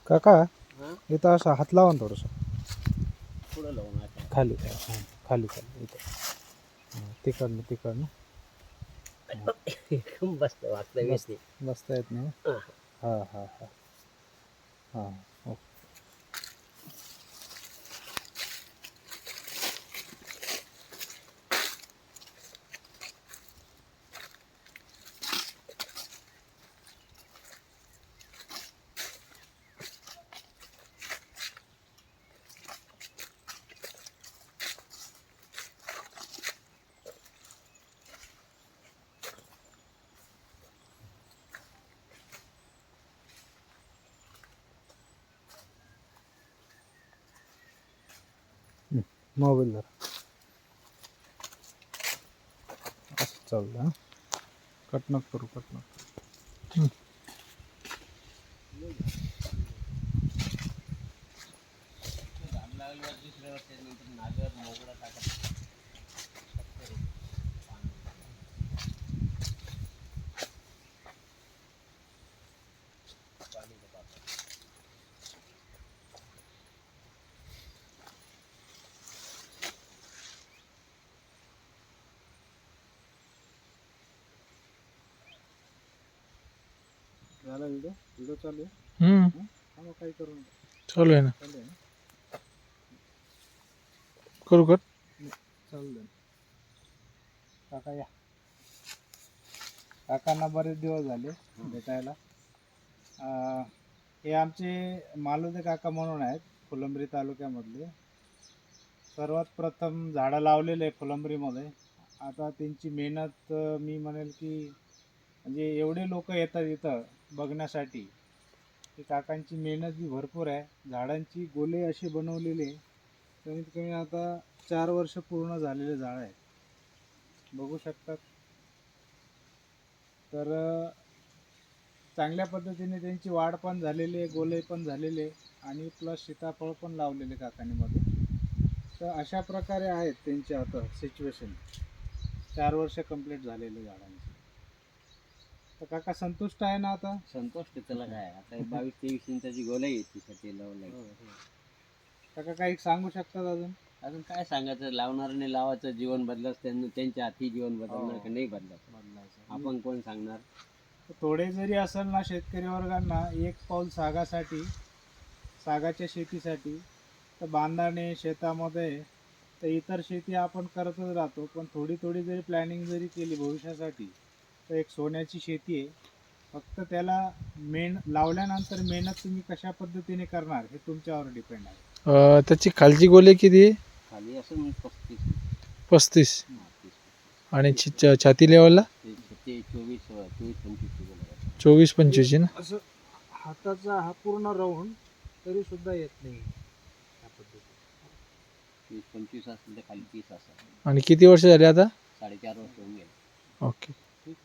काका हां इथं असं हात लावा ना थोडंसं पुढं लावून आता खाली हां खाली खाली इथं तिकडनं बसतं वागता बस व्यवस्थित. बसता येत नाही हां हां हां हां हां हो मोबाईल धर असं चाललं हां कट नको करू झाड लागल्यावर दुसऱ्या वर्षानंतर नागर मोगडा टाकायचा. पाणीचं पात्र. झाला व्हिडिओ चालू आहे मग काही करू नका चालू आहे ना चालू आहे ना करू कर चालू आहे काका या काकांना बरेच दिवस झाले भेटायला हे आमचे मालुदे काका म्हणून आहेत फुलंब्री तालुक्यामधले सर्वात प्रथम झाडं लावलेले आहे फुलंब्रीमध्ये आता त्यांची मेहनत मी म्हणेल की म्हणजे एवढे लोक येतात इथं बघण्यासाठी की काकांची मेहनत बी भरपूर आहे झाडांची गोले अशी बनवलेले कमीत कमी आता 4 वर्ष पूर्ण झालेले झाड आहे बघू शकतात तर चांगल्या पद्धतीने त्यांची वाढ पण झालेली आहे गोले पण झालेले आणि प्लस सीताफळ पण लावलेले काकांनी मध्ये तर अशा प्रकारे आहेत त्यांचे आता सिच्युएशन 4 वर्ष कंप्लीट झालेले झाडांचे तर काका संतुष्ट आहे ना आता संतोष त्याला काय आता 22-23 इंचाची गोलाई येते ते लावलंय. काका काही सांगू शकतात अजून काय सांगायचं लावणाऱ्याने लावायचं जीवन बदलत त्यांना त्यांच्या हाती जीवन बदलणार का नाही बदलायचं आपण कोण सांगणार. थोडे जरी असेल ना शेतकरी वर्गांना एक पाऊल सागाच्या शेतीसाठी तर बांधाने शेतामध्ये तर इतर शेती आपण करतच राहतो पण थोडी थोडी जरी प्लॅनिंग जरी केली भविष्यासाठी तर एक सोन्याची शेती आहे फक्त त्याला लावल्यानंतर मेहनत तुम्ही कशा पद्धतीने करणार हे तुमच्यावर डिपेंड आहे त्याची खालची गोले किती खाली असं 35 35 30. आणि छाती लेवलला ते 24-25 24-25 ना असं हाताचा हा पूर्ण राऊंड तरी सुद्धा येत नाही या पद्धतीने 20-25 असेल तर खाली 30 असेल. आणि किती वर्ष झाले आता 4.5 वर्ष होऊन गेले. ओके ठीक